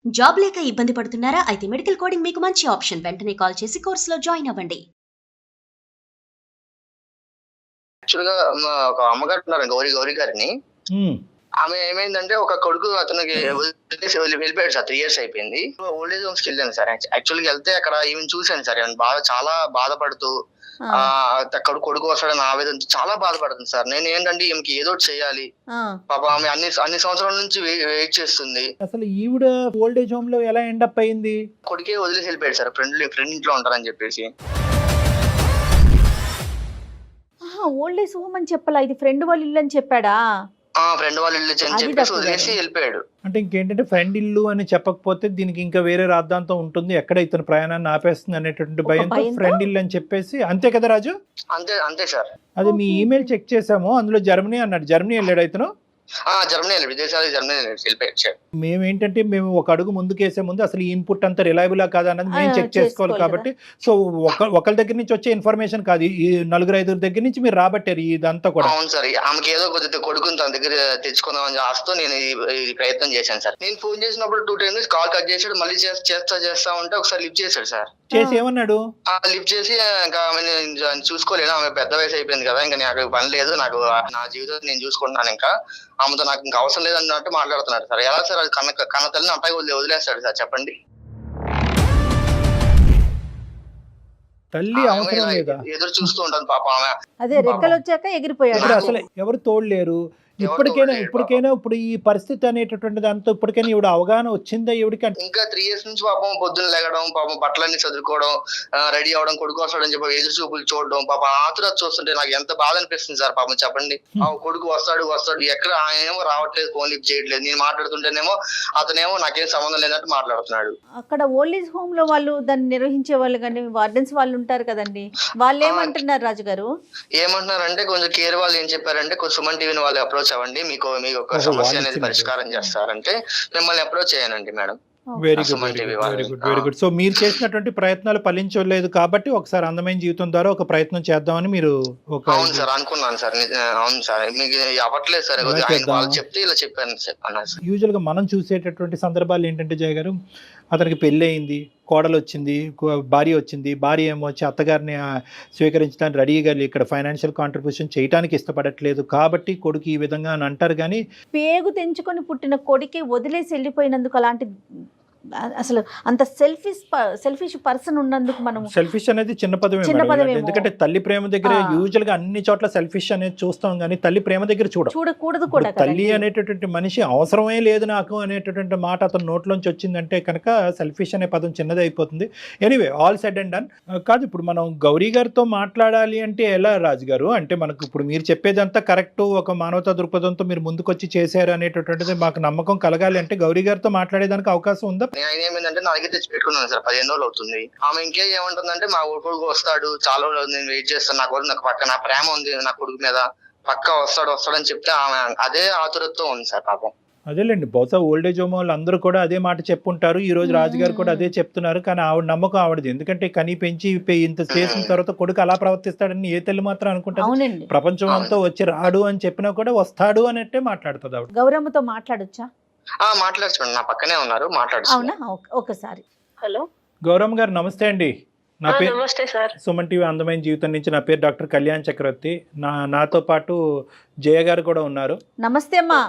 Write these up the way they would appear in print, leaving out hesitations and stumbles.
Job లేక ఇబ్బంది పడుతున్నారా? అయితే మెడికల్ కోడింగ్ మీకు మంచి ఆప్షన్. వెంటనే కాల్ చేసి కోర్సులో జాయిన్ అవ్వండి. యాక్చువల్‌గా ఒక అమ్మగారు ఉన్నారు గౌరి గారని. ఆమె ఏమైందంటే ఒక కొడుకు అతనికి వదిలేసి వెళ్ళిపోయాడు సార్. 3 ఇయర్స్ అయిపోయింది. ఓల్డ్ ఏజ్ హోమ్స్‌కి వెళ్ళాను సార్. యాక్చువల్‌గా వెళ్తే అక్కడ ఈమెను చూశాను సార్. చాలా బాధపడుతూ అక్కడ కొడుకు వస్తాడని ఆవేదనతో చాలా బాధపడుతుంది సార్. నేను ఏంటంటే ఈమెకి ఏదో ఒకటి చేయాలి. పాపం ఆమె అన్ని సంవత్సరాల నుంచి వెయిట్ చేస్తుంది. అసలు ఈవిడ ఓల్డ్ ఏజ్ హోమ్ లో ఎలా ఎండప్ అయింది? కొడుకే వదిలేసి వెళ్ళిపోయాడు సార్. ఫ్రెండ్ ఇంట్లో ఉంటారని చెప్పేసి. ఓల్డ్ ఏజ్ హోమ్ అని చెప్పాలా? ఇది ఫ్రెండ్ వాళ్ళ ఇల్లు అని చెప్పాడా? ఫ్రెండ్ వాళ్ళ ఇల్లు అని చెప్పేసి వదిలేసి వెళ్ళిపోయాడు. అంటే ఇంకేంటంటే ఫ్రెండ్ ఇల్లు అని చెప్పకపోతే దీనికి ఇంకా వేరే రాద్ధాంతం ఉంటుంది, ఎక్కడ ఇతను ప్రయాణాన్ని ఆపేస్తుంది అనేటువంటి భయంతో ఫ్రెండ్ ఇల్లు అని చెప్పేసి. అంతే కదా రాజు? అంతే సార్. అది మీ ఈమెయిల్ చెక్ చేసాము, అందులో జర్మనీ అన్నాడు. జర్మనీ వెళ్ళాడు ఇతను? జర్మనీ విదేశాలు వెళ్ళిపోయాడు. మేమేంటంటే మేము ఒక అడుగు ముందుకేసే ముందు అసలు ఈ ఇన్పుట్ అంతా రిలయబులా కాదా అన్నది మేము చెక్ చేసుకోవాలి కాబట్టి. సో ఒకళ్ళ దగ్గర నుంచి వచ్చే ఇన్ఫర్మేషన్ కాదు, ఈ 4-5 దగ్గర నుంచి మీరు రాబట్టారు ఇదంతా కూడా. అవును సార్. ఆమెకి ఏదో కొద్దిగా కొడుకుని తన దగ్గర తెచ్చుకుందామని ఆస్తూ నేను ఈ ప్రయత్నం చేశాను సార్. నేను ఫోన్ చేసినప్పుడు 2 times కాల్ కట్ చేసాడు. మళ్ళీ చేస్తా ఉంటే ఒకసారి లిఫ్ట్ చేశాడు సార్. చేసి ఏమన్నాడు? లిఫ్ట్ చేసి ఇంకా చూసుకోలేను, ఆమె పెద్ద వయసు అయిపోయింది కదా, ఇంకా నాకు పని లేదు, నాకు నా జీవితం నేను చూసుకుంటున్నాను, ఇంకా ఆమెతో నాకు ఇంకా అవసరం లేదు అన్నట్టు మాట్లాడుతున్నాడు సార్. ఎలా సార్ అది కన్న తల్లిని అబ్బాయి వదిలేస్తాడు సార్, చెప్పండి. తల్లి అవసరం లేదా? ఎదురు చూస్తూ ఉంటాను పాప ఆమె. అదే రెక్కలు వచ్చాక ఎగిరిపోయాడు. అసలు ఎవరు తోడలేరు. ఇప్పటికైనా ఇప్పుడు ఈ పరిస్థితి అనేటటువంటి దాంతో ఇప్పటికైనా ఈవిడ అవగాహన వచ్చిందా ఈవిడికి? ఇంకా 3 years నుంచి పాపం పొద్దున్న లేగడం, పాపం బట్టలన్నీ చదువుకోవడం, రెడీ అవడం, కొడుకు వస్తాడని చెప్పి ఎదురు చూపులు చూడడం, పాపం ఆతుర చూస్తుంటే నాకు ఎంత బాధ అనిపిస్తుంది సార్. పాపం చెప్పండి. కొడుకు వస్తాడు ఎక్కడ ఆయన ఏమో రావట్లేదు, ఫోన్ లిఫ్ట్ చేయట్లేదు. నేను మాట్లాడుతుంటేనేమో అతనేమో నాకేం సంబంధం లేనట్టు మాట్లాడుతున్నాడు. అక్కడ ఓల్డ్ ఏజ్ హోమ్ లో వాళ్ళు దాన్ని నిర్వహించే వాళ్ళు కానీ వార్డెన్స్ వాళ్ళు ఉంటారు కదండి, వాళ్ళు ఏమంటున్నారు రాజు గారు? ఏమంటున్నారంటే కొంచెం కేర్ వాళ్ళు ఏం చెప్పారంటే, సుమన్ టీవీని వాళ్ళు అప్రోచ్ అవ్వండి, మీకు ఒక సమస్య అనేది పరిష్కారం చేస్తారంటే మిమ్మల్ని అప్రోచ్ చేయనండి మేడం. Very good. సో మీరు చేసినటువంటి ప్రయత్నాలు ఫలించలేదు కాబట్టి ఒకసారి అందమైన జీవితం ద్వారా ఒక ప్రయత్నం చేద్దామని మీరు అవును సార్ అనుకున్నాను సార్. అవును సార్, మీకు అవ్వట్లేదు సార్, వాళ్ళు చెప్తే ఇలా చెప్పాను సార్. యూజువల్ గా మనం చూసేటటువంటి సందర్భాలు ఏంటంటే జయ గారు, అతనికి పెళ్ళి అయింది, కోడలు వచ్చింది, భార్య ఏమో వచ్చి అత్తగారిని స్వీకరించడానికి రెడీగా ఇక్కడ ఫైనాన్షియల్ కాంట్రిబ్యూషన్ చేయడానికి ఇష్టపడట్లేదు కాబట్టి కొడుకు ఈ విధంగా అని అంటారు. కానీ పేగు తెంచుకొని పుట్టిన కొడుకి వదిలేసి వెళ్ళిపోయినందుకు అలాంటి అసలు అంత సెల్ఫిష్ పర్సన్ ఉన్నందుకు మనం సెల్ఫిష్ అనేది చిన్న పదమే. ఎందుకంటే తల్లి ప్రేమ దగ్గర యూజువల్ గా అన్ని చోట్ల సెల్ఫిష్ అనేది చూస్తాం, కానీ తల్లి ప్రేమ దగ్గర చూడకూడదు కూడా. తల్లి అనేటటువంటి మనిషి అవసరమే లేదు నాకు అనేటటువంటి మాట అతను నోట్లోంచి వచ్చిందంటే కనుక సెల్ఫిష్ అనే పదం చిన్నది అయిపోతుంది. Anyway, all said and done. కాదు, ఇప్పుడు మనం గౌరీ గారితో మాట్లాడాలి అంటే ఎలా రాజు గారు? అంటే మనకు ఇప్పుడు మీరు చెప్పేదంతా కరెక్ట్, ఒక మానవతా దృక్పథంతో మీరు ముందుకొచ్చి చేశారు అనేటటువంటిది మాకు నమ్మకం కలగాలి అంటే గౌరీ గారితో మాట్లాడేదానికి అవకాశం ఉందా? ఆయన ఏమైందంటే నా దగ్గర తెచ్చి పెట్టుకున్నాను సార్. 15 రోజులు అవుతుంది. ఆమె ఇంకే ఏమంటుందంటే, మా కొడుకు వస్తాడు, చాలా రోజులు నేను వెయిట్ చేస్తాను, నాకు పక్క నా ప్రేమ ఉంది నా కొడుకు మీద, పక్కా వస్తాడని చెప్తే ఆమె అదే ఆతురతో ఉంది సార్ పాపం. అదేలేండి, బహుశా ఓల్డ్ ఏజ్ హోమ్ వాళ్ళు అందరూ కూడా అదే మాట చెప్పుంటారు. ఈ రోజు రాజుగారు కూడా అదే చెప్తున్నారు. కానీ ఆవిడ నమ్మకం ఆవిడది. ఎందుకంటే కని పెంచి ఇంత చేసిన తర్వాత కొడుకు అలా ప్రవర్తిస్తాడని ఏ తల్లి మాత్రం అనుకుంటారు? ప్రపంచం అంతా వచ్చి రాడు అని చెప్పినా కూడా వస్తాడు అన్నట్టే మాట్లాడుతుంది ఆవిడ. గౌరమ్మతో మాట్లాడొచ్చా? మాట్లాడుతున్నాను, నా పక్కనే ఉన్నారు, మాట్లాడుతున్నా. ఒకసారి. హలో గౌరమ్మ గారు, నమస్తే అండి. నా పేరు నమస్తే సార్. సుమన్ టీవీ అందమైన జీవితం నుంచి నా పేరు డాక్టర్ కళ్యాణ్ చక్రవర్తి. నాతో పాటు జయ గారు కూడా ఉన్నారు. నమస్తే అమ్మా.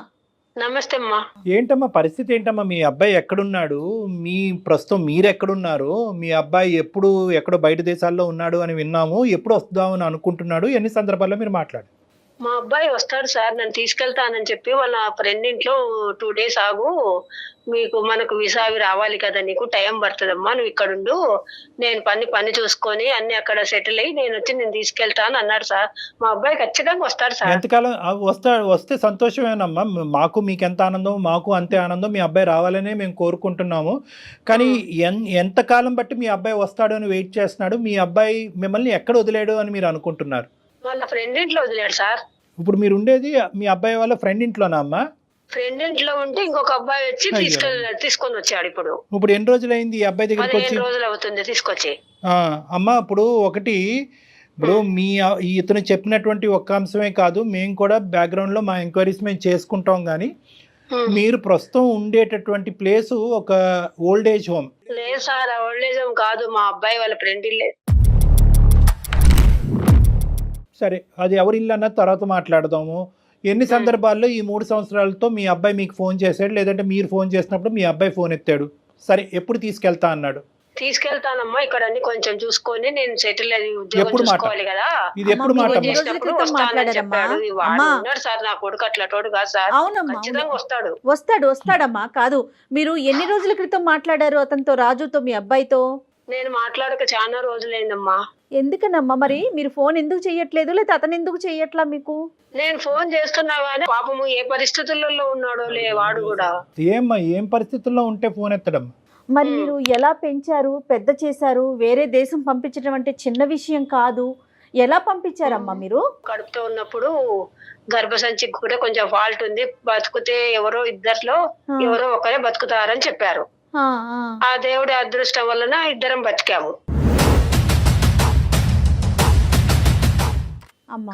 నమస్తే అమ్మా. ఏంటమ్మా పరిస్థితి ఏంటమ్మా? మీ అబ్బాయి ఎక్కడున్నాడు? ప్రస్తుతం మీరు ఎక్కడున్నారు? మీ అబ్బాయి ఎక్కడో బయట దేశాల్లో ఉన్నాడు అని విన్నాము. ఎప్పుడు వస్తామని అనుకుంటున్నాడు? ఎన్ని సందర్భాల్లో మీరు మాట్లాడు? మా అబ్బాయి వస్తాడు సార్, నన్ను తీసుకెళ్తానని చెప్పి వాళ్ళ ఫ్రెండ్ ఇంట్లో 2 days ఆగు, మనకు వీసా అవి రావాలి కదా, నీకు టైం పడుతుందమ్మా, నువ్వు ఇక్కడుండు, నేను పని చూసుకొని అన్ని అక్కడ సెటిల్ అయ్యి నేను తీసుకెళ్తాను అన్నాడు సార్. మా అబ్బాయి ఖచ్చితంగా వస్తాడు సార్. ఎంతకాలం వస్తే సంతోషమేనమ్మా. మీకెంత ఆనందం, మాకు అంతే ఆనందం. మీ అబ్బాయి రావాలనే మేము కోరుకుంటున్నాము. కానీ ఎంతకాలం బట్టి మీ అబ్బాయి వస్తాడు అని వెయిట్ చేస్తున్నాడు? మీ అబ్బాయి మిమ్మల్ని ఎక్కడ వదిలేడు అని మీరు అనుకుంటున్నారు? వాళ్ళ ఫ్రెండ్ ఇంట్లో వదిలేడు సార్. ఇప్పుడు మీరు ఉండేది మీ అబ్బాయి వాళ్ళ ఫ్రెండ్ ఇంట్లోనా అమ్మా? ఫ్రెండ్ ఇంట్లో ఉంటే ఇంకొక అబ్బాయి వచ్చి తీసుకొని వచ్చాడు. ఇప్పుడు ఎన్ని రోజులైంది ఈ అబ్బాయి దగ్గరికి వచ్చి? 15 రోజులు అవుతుంది తీసుకొచ్చి. అమ్మా, ఇప్పుడు ఇతను చెప్పినటువంటి ఒక్క అంశమే కాదు, మేము కూడా బ్యాక్గ్రౌండ్లో మా ఎంక్వైరీస్ మేము చేసుకుంటాం. కానీ మీరు ప్రస్తుతం ఉండేటటువంటి ప్లేసు ఒక ఓల్డ్ ఏజ్ హోమ్. లేదు సార్, ఓల్డ్ ఏజ్ హోమ్ కాదు, మా అబ్బాయి వాళ్ళ ఫ్రెండ్ ఇల్లే. సరే, అది ఎవరి ఇల్లు అన్నది తర్వాత మాట్లాడదాము. ఎన్ని సందర్భాల్లో ఈ 3 సంవత్సరాలతో మీ అబ్బాయి మీకు ఫోన్ చేశాడు, లేదంటే మీరు ఫోన్ చేసినప్పుడు మీ అబ్బాయి ఫోన్ ఎత్తాడు? సరే, ఎప్పుడు తీసుకెళ్తా అన్నాడు? తీసుకెళ్తానమ్మా, ఇక్కడ అన్ని కొంచెం చూసుకొని నేను సెటిల్ అయ్యి ఉద్యోగం ఎప్పుడు మాట? చూసుకోవాలి కదా. ఇది ఎప్పుడు అమ్మ, మాట మీరు అమ్మా? ఎన్ని రోజుల క్రితం వస్తానని చెప్పాడు. మాట్లాడారమ్మా? వాడు అమ్మా. ఉన్నాడు సార్, నా కొడుకు అట్లటోడు కాదు సార్, అవునమ్మా, ఖచ్చితంగా వస్తాడు. వస్తాడమ్మా. కాదు, మీరు ఎన్ని రోజుల క్రితం మాట్లాడారు అతనితో, రాజుతో, మీ అబ్బాయితో? నేను మాట్లాడక చాలా రోజులైందమ్మా. ఎందుకనమ్మా మరి మీరు ఫోన్ ఎందుకు చెయ్యట్లేదు, లేదా అతను ఎందుకు చెయ్యట్లా మీకు? నేను ఫోన్ చేస్తున్నా గానీ పాపము ఏ పరిస్థితులలో ఉన్నాడో వాడు కూడా. ఏమ్మా, ఏం పరిస్థితుల్లో ఉంటే ఫోన్ ఎత్తడమ్మా? మరి మీరు ఎలా పెంచారు, పెద్ద చేశారు? వేరే దేశం పంపించడం అంటే చిన్న విషయం కాదు. ఎలా పంపించారమ్మా మీరు? కడుపుతో ఉన్నప్పుడు గర్భసంచికి కూడా కొంచెం ఫాల్ట్ ఉంది, బతుకుతే ఎవరో ఇద్దరిలో ఎవరో ఒకరే బతుకుతారని చెప్పారు. ఆ దేవుడి అదృష్టం వలన ఇద్దరం బతికాము.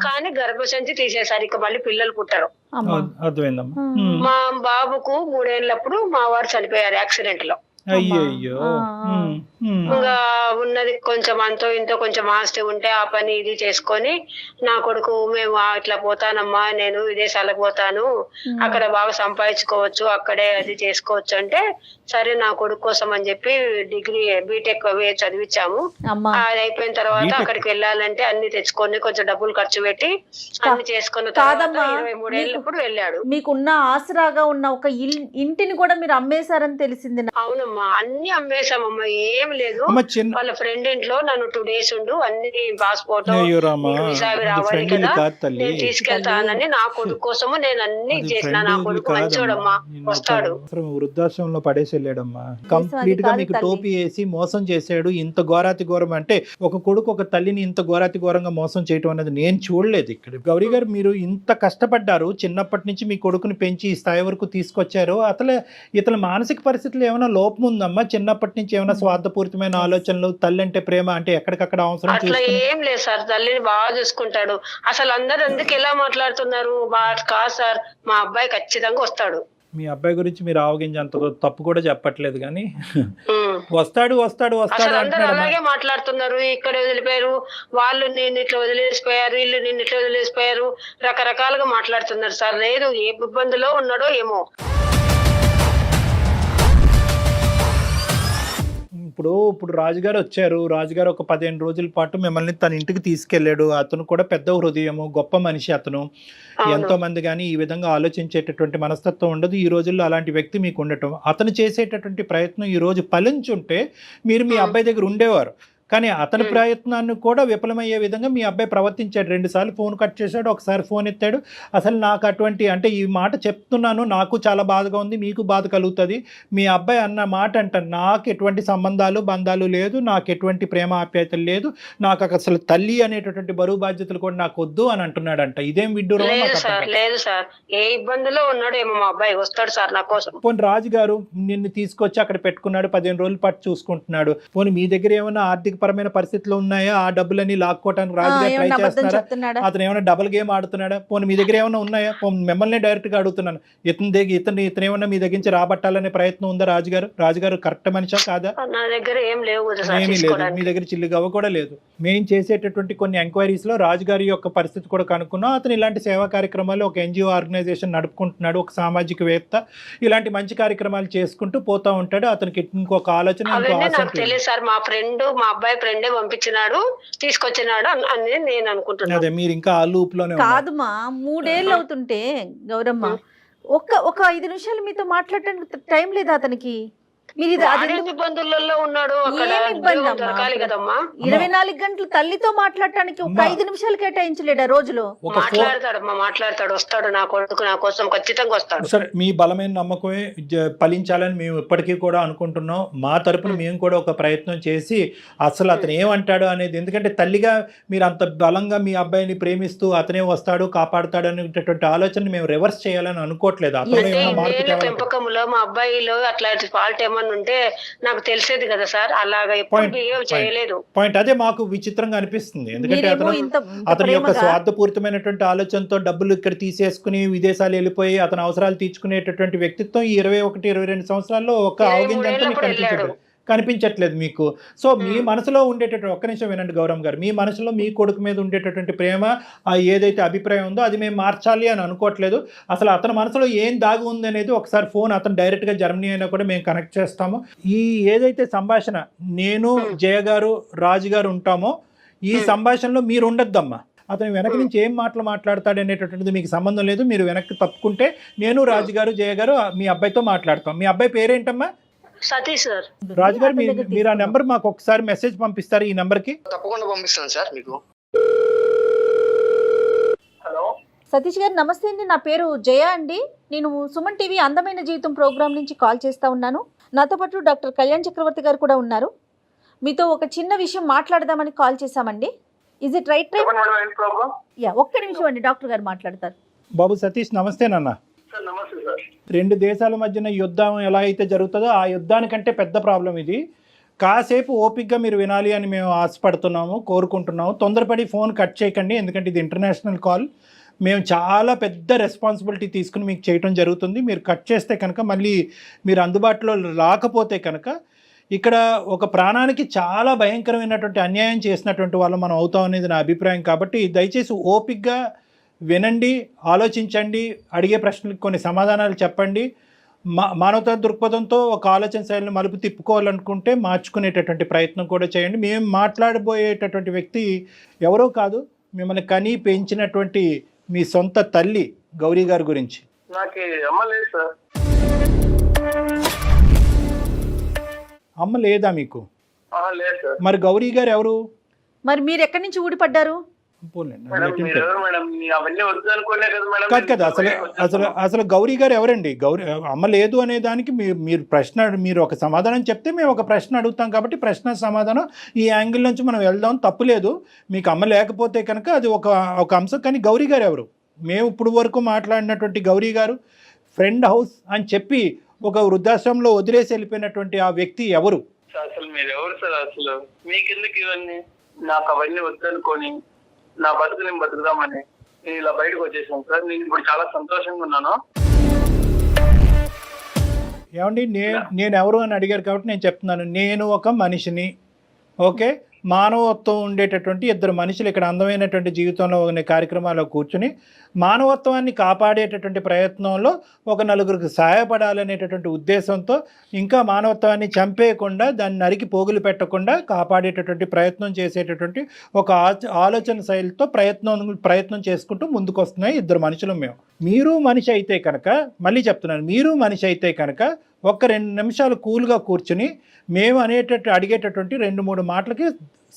కానీ గర్భసంచి తీసేసారు, ఇక మళ్ళీ పిల్లలు పుట్టరు. అర్థమైందమ్మా. మా బాబుకు 3 ఏళ్ళప్పుడు మా వారు చనిపోయారు యాక్సిడెంట్ లో. అయ్యయ్యో. ఇంకా ఉన్నది కొంచెం అంతో ఇంతో కొంచెం ఆస్తి ఉంటే ఆ పని ఇది చేసుకొని నా కొడుకు, మేము ఇట్లా పోతానమ్మా, నేను విదేశాలకు పోతాను, అక్కడ బాగా సంపాదించుకోవచ్చు, అక్కడే అది చేసుకోవచ్చు అంటే, సరే నా కొడుకు కోసం అని చెప్పి డిగ్రీ బీటెక్ చదివించాము. అది అయిపోయిన తర్వాత అక్కడికి వెళ్ళాలంటే అన్ని తెచ్చుకొని కొంచెం డబ్బులు ఖర్చు పెట్టి అన్ని చేసుకున్న తర్వాత 23 ఏళ్ళప్పుడు వెళ్ళాడు. మీకున్న ఆసరాగా ఉన్న ఒక ఇంటిని కూడా మీరు అమ్మేశారని తెలిసింది. అవునమ్మా, అన్ని అమ్మేశామమ్మా, ఏం లేదు. వాళ్ళ ఫ్రెండ్ ఇంట్లో నన్ను 2 days ఉండు, అన్ని పాస్పోర్ట్ వీసా రావాలి కదా, నేను తీసుకెళ్తానని నా కొడుకు కోసము నేను అన్ని చేసిన. నా కొడుకు మంచోడమ్మా, వస్తాడు. వృద్ధాశ్రమంలో పడేసి వెళ్ళాడమ్మా. కంప్లీట్ గా మీకు టోపీ వేసి మోసం చేశాడు. ఇంత ఘోరాతి ఘోరం అంటే, ఒక కొడుకు ఒక తల్లిని ఇంత ఘోరాతి ఘోరంగా మోసం చేయటం అనేది నేను చూడలేదు ఇక్కడ. గౌరీ గారు, మీరు ఇంత కష్టపడ్డారు, చిన్నప్పటి నుంచి మీ కొడుకుని పెంచి ఈ స్థాయి వరకు తీసుకొచ్చారు. ఇతని మానసిక పరిస్థితులు ఏమైనా లోపం ఉందమ్మా? చిన్నప్పటి నుంచి ఏమైనా స్వార్థపూరితమైన ఆలోచనలు, తల్లి అంటే ప్రేమ అంటే ఎక్కడికక్కడ అవసరం అట్లా ఏం లేదు సార్, తల్లిని బాగా చూసుకుంటాడు. అసలు అందరు ఎందుకు ఎలా మాట్లాడుతున్నారు? కాదు సార్, మా అబ్బాయి ఖచ్చితంగా వస్తాడు. మీ అబ్బాయి గురించి మీరు ఆవగించి అంత తప్పు కూడా చెప్పట్లేదు, కానీ వస్తాడు వస్తాడు వస్తాడు అందరూ అలాగే మాట్లాడుతున్నారు. ఇక్కడ వదిలిపోయారు వాళ్ళు, నేను ఇట్లా వదిలేసిపోయారు, వీళ్ళు నిన్ను ఇట్లా వదిలేసిపోయారు, రకరకాలుగా మాట్లాడుతున్నారు సార్. లేదు, ఏ ఇబ్బందిలో ఉన్నాడో ఏమో. ఇప్పుడు రాజుగారు వచ్చారు. రాజుగారు ఒక 15 రోజుల పాటు మిమ్మల్ని తన ఇంటికి తీసుకెళ్లాడు. అతను కూడా పెద్ద హృదయము, గొప్ప మనిషి అతను. ఎంతో మంది కానీ ఈ విధంగా ఆలోచించేటటువంటి మనస్తత్వం ఉండదు. ఈ రోజుల్లో అలాంటి వ్యక్తి మీకు ఉండటం, అతను చేసేటటువంటి ప్రయత్నం ఈ రోజు ఫలించుంటే మీరు మీ అబ్బాయి దగ్గర ఉండేవారు. కానీ అతని ప్రయత్నాన్ని కూడా విఫలమయ్యే విధంగా మీ అబ్బాయి ప్రవర్తించాడు. 2 సార్లు ఫోన్ కట్ చేశాడు, ఒకసారి ఫోన్ ఎత్తాడు. అసలు నాకు అటువంటి, అంటే ఈ మాట చెప్తున్నాను, నాకు చాలా బాధగా ఉంది, మీకు బాధ కలుగుతుంది. మీ అబ్బాయి అన్న మాట అంట, నాకు ఎటువంటి బంధాలు లేదు, నాకు ఎటువంటి ప్రేమ ఆప్యాయతలు లేదు, నాకు అసలు తల్లి అనేటటువంటి బరువు బాధ్యతలు కూడా నాకు వద్దు అని అంటున్నాడంట. ఇదేం విడ్డూరం? లేదు సార్, ఏ ఇబ్బందిలో ఉన్నాడు ఏమో మా అబ్బాయి, వస్తాడు సార్ నా కోసం. పోనీ రాజుగారు నిన్ను తీసుకొచ్చి అక్కడ పెట్టుకున్నాడు, 15 రోజుల పాటు చూసుకుంటున్నాడు. పోనీ మీ దగ్గర ఏమైనా ఆర్థిక పరమైన పరిస్థితులు ఉన్నాయా? ఆ డబ్బులన్నీ లాక్కోవడానికి రాజుగారు ట్రై చేస్తున్నారా? అతను ఏమైనా డబుల్ గేమ్ ఆడుతున్నాడా? పోనీ మీ దగ్గర ఏమైనా ఉన్నాయా? మిమ్మల్ని డైరెక్ట్ గా అడుగుతున్నాను. ఇతను ఏమైనా మీ దగ్గర నుంచి రాబట్టాలనే ప్రయత్నం ఉందా రాజుగారు కరెక్ట్ మనిషా కాదా? నా దగ్గర ఏమీ లేదు, మీ దగ్గర చిల్లిగవ్వ కూడా లేదు. మేము చేసేటటువంటి కొన్ని ఎంక్వైరీస్ లో రాజుగారి యొక్క పరిస్థితి కూడా కనుక్కున్నాం. అతను ఇలాంటి సేవా కార్యక్రమాలు, ఒక NGO ఆర్గనైజేషన్ నడుపుకుంటున్నాడు, ఒక సామాజికవేత్త. ఇలాంటి మంచి కార్యక్రమాలు చేసుకుంటూ పోతా ఉంటాడు. అతనికి ఇంకొక ఆలోచన, తెలియదు సార్. మా ఫ్రెండ్, మా అబ్బాయి ఫ్రెండే పంపించినాడు, తీసుకొచ్చినాడు అని నేను అనుకుంటున్నాను. అదే, మీరు ఇంకా ఆ లూప్ లోనే కాదుమా. 3 ఏళ్ళు అవుతుంటే గౌరమ్మ, ఒక 5 నిమిషాలు మీతో మాట్లాడటానికి టైం లేదా అతనికి? మీరు ఇబ్బందులలో ఉన్నాడు, దొరకాలి కదమ్మా. 24 గంటలు తల్లితో మాట్లాడటానికి ఒక 5 నిమిషాలు కేటాయించలేడా రోజులో? మాట్లాడతాడు, వస్తాడు. నా కొడుకు నా కోసం ఖచ్చితంగా వస్తాడు. సరే, మీ బలమైన నమ్మకమే ఫలించాలని మేము ఇప్పటికీ కూడా అనుకుంటున్నాం. మా తరపున మేము కూడా ఒక ప్రయత్నం చేసి అసలు అతను ఏమంటాడు అనేది, ఎందుకంటే తల్లిగా మీరు అంత బలంగా మీ అబ్బాయిని ప్రేమిస్తూ అతనే వస్తాడు, కాపాడుతాడు అనేటటువంటి ఆలోచన మేము రివర్స్ చేయాలని అనుకోవట్లేదు. పెంపకంలో మా అబ్బాయిలో అట్లాంటి ఫాల్ట్ ఏమన్నా ఏమన్నా ఉంటే నాకు తెలిసేది కదా సార్. అలాగా ఎప్పుడు బిహేవ్ చేయలేదు. పాయింట్ అదే మాకు విచిత్రంగా అనిపిస్తుంది. ఎందుకంటే మీరేమో అతని యొక్క ప్రేమగా స్వార్థపూరితమైనటువంటి ఆలోచనతో డబ్బులు ఇక్కడ తీసేసుకుని విదేశాలు వెళ్ళిపోయి అతని అవసరాలు తీర్చుకునేటటువంటి వ్యక్తిత్వం ఈ 21-22 సంవత్సరాల్లో ఒక అవగింజంతా మీకు కనిపించట్లేదు మీకు. సో మీ మనసులో ఉండేటటువంటి, ఒక్క నిమిషం వినండి గౌరవ్ గారు, మీ మనసులో మీ కొడుకు మీద ఉండేటటువంటి ప్రేమ, ఏదైతే అభిప్రాయం ఉందో అది మేము మార్చాలి అని అనుకోవట్లేదు. అసలు అతని మనసులో ఏం దాగి ఉంది అనేది ఒకసారి ఫోన్ అతను డైరెక్ట్గా జర్మనీ అయినా కూడా మేము కనెక్ట్ చేస్తాము. ఈ ఏదైతే సంభాషణ నేను జయ గారు రాజు గారు ఉంటామో ఈ సంభాషణలో మీరు ఉండొద్దమ్మా. అతను వెనక నుంచి ఏం మాటలు మాట్లాడతాడు అనేటటువంటిది మీకు సంబంధం లేదు. మీరు వెనక్కి తప్పుకుంటే నేను రాజు గారు జయ గారు మీ అబ్బాయితో మాట్లాడతాం. మీ అబ్బాయి పేరేంటమ్మా? సతీష్ సార్. రాజు గారు మీరు ఆ నెంబర్ మాకు ఒకసారి మెసేజ్ పంపిస్తారు ఈ నెంబర్ కి? తప్పకుండా పంపిస్తాను సార్ మీకు. హలో సతీష్ గారు నమస్తే అండి, నా పేరు జయ అండి. నేను సుమన్ టీవీ అందమైన జీవితం ప్రోగ్రామ్ నుంచి కాల్ చేస్తా ఉన్నాను. నాతో పాటు డాక్టర్ కళ్యాణ్ చక్రవర్తి గారు కూడా ఉన్నారు. మీతో ఒక చిన్న విషయం మాట్లాడదామని కాల్ చేశామండి. Is it right time? ఒక్క నిమిషం అండి, డాక్టర్ గారు మాట్లాడతారు. బాబు సతీష్ నమస్తే నాన్న. నమస్తే సార్. 2 దేశాల మధ్యన యుద్ధం ఎలా అయితే జరుగుతుందో ఆ యుద్ధానికంటే పెద్ద ప్రాబ్లం ఇది. కాసేపు ఓపిక్గా మీరు వినాలి అని మేము ఆశపడుతున్నాము, కోరుకుంటున్నాము. తొందరపడి ఫోన్ కట్ చేయకండి, ఎందుకంటే ఇది ఇంటర్నేషనల్ కాల్. మేము చాలా పెద్ద రెస్పాన్సిబిలిటీ తీసుకుని మీకు చేయటం జరుగుతుంది. మీరు కట్ చేస్తే కనుక మళ్ళీ మీరు అందుబాటులో రాకపోతే కనుక ఇక్కడ ఒక ప్రాణానికి చాలా భయంకరమైనటువంటి అన్యాయం చేసినటువంటి వాళ్ళు మనం అవుతాం అనేది నా అభిప్రాయం. కాబట్టి దయచేసి ఓపిక్గా వినండి, ఆలోచించండి, అడిగే ప్రశ్నలకు కొన్ని సమాధానాలు చెప్పండి. మానవతా దృక్పథంతో ఒక ఆలోచన శైలిని మలుపు తిప్పుకోవాలనుకుంటే మార్చుకునేటటువంటి ప్రయత్నం కూడా చేయండి. మేము మాట్లాడబోయేటటువంటి వ్యక్తి ఎవరో కాదు, మిమ్మల్ని కని పెంచినటువంటి మీ సొంత తల్లి గౌరీ గారి గురించి. అమ్మ లేదా మీకు? మరి గౌరీ గారు ఎవరు? మరి మీరు ఎక్కడి నుంచి ఊడిపడ్డారు? కాదు కదా, అసలు గౌరీ గారు ఎవరండి? గౌరీ అమ్మ లేదు అనే దానికి మీరు ఒక సమాధానం చెప్తే మేము ఒక ప్రశ్న అడుగుతాం. కాబట్టి ప్రశ్న సమాధానం ఈ యాంగిల్ నుంచి మనం వెళ్దాం, తప్పు లేదు. మీకు అమ్మ లేకపోతే కనుక అది ఒక అంశం. కానీ గౌరీ గారు ఎవరు? మేము ఇప్పుడు వరకు మాట్లాడినటువంటి గౌరీ గారు ఫ్రెండ్ హౌస్ అని చెప్పి ఒక వృద్ధాశ్రమంలో వదిలేసి వెళ్ళిపోయినటువంటి ఆ వ్యక్తి ఎవరు? అసలు మీరు ఎవరు సార్? అసలు మీకెందుకు ఇవన్నీ? నాకు అవన్నీ వద్దనుకొని నా బతుకు నేను బతుకుదామని నేను ఇలా బయటకు వచ్చేసాను సార్. నేను ఇప్పుడు చాలా సంతోషంగా ఉన్నాను. ఏమండి, నేను ఎవరు అని అడిగారు కాబట్టి నేను చెప్తున్నాను. నేను ఒక మనిషిని, ఓకే, మానవత్వం ఉండేటటువంటి 2 మనుషులు ఇక్కడ అందమైనటువంటి జీవితంలో ఉన్న కార్యక్రమాల్లో కూర్చుని మానవత్వాన్ని కాపాడేటటువంటి ప్రయత్నంలో ఒక 4గురికి సహాయపడాలనేటటువంటి ఉద్దేశంతో, ఇంకా మానవత్వాన్ని చంపేయకుండా దాన్ని నరికి పోగులు పెట్టకుండా కాపాడేటటువంటి ప్రయత్నం చేసేటటువంటి ఒక ఆలోచన శైలితో ప్రయత్నం చేసుకుంటూ ముందుకు వస్తున్నాయి 2 మనుషులు మేము. మీరు మనిషి అయితే కనుక, మళ్ళీ చెప్తున్నాను, మీరు మనిషి అయితే కనుక ఒక్క 2 నిమిషాలు కూల్గా కూర్చుని మేము అడిగేటటువంటి 2-3 మాటలకి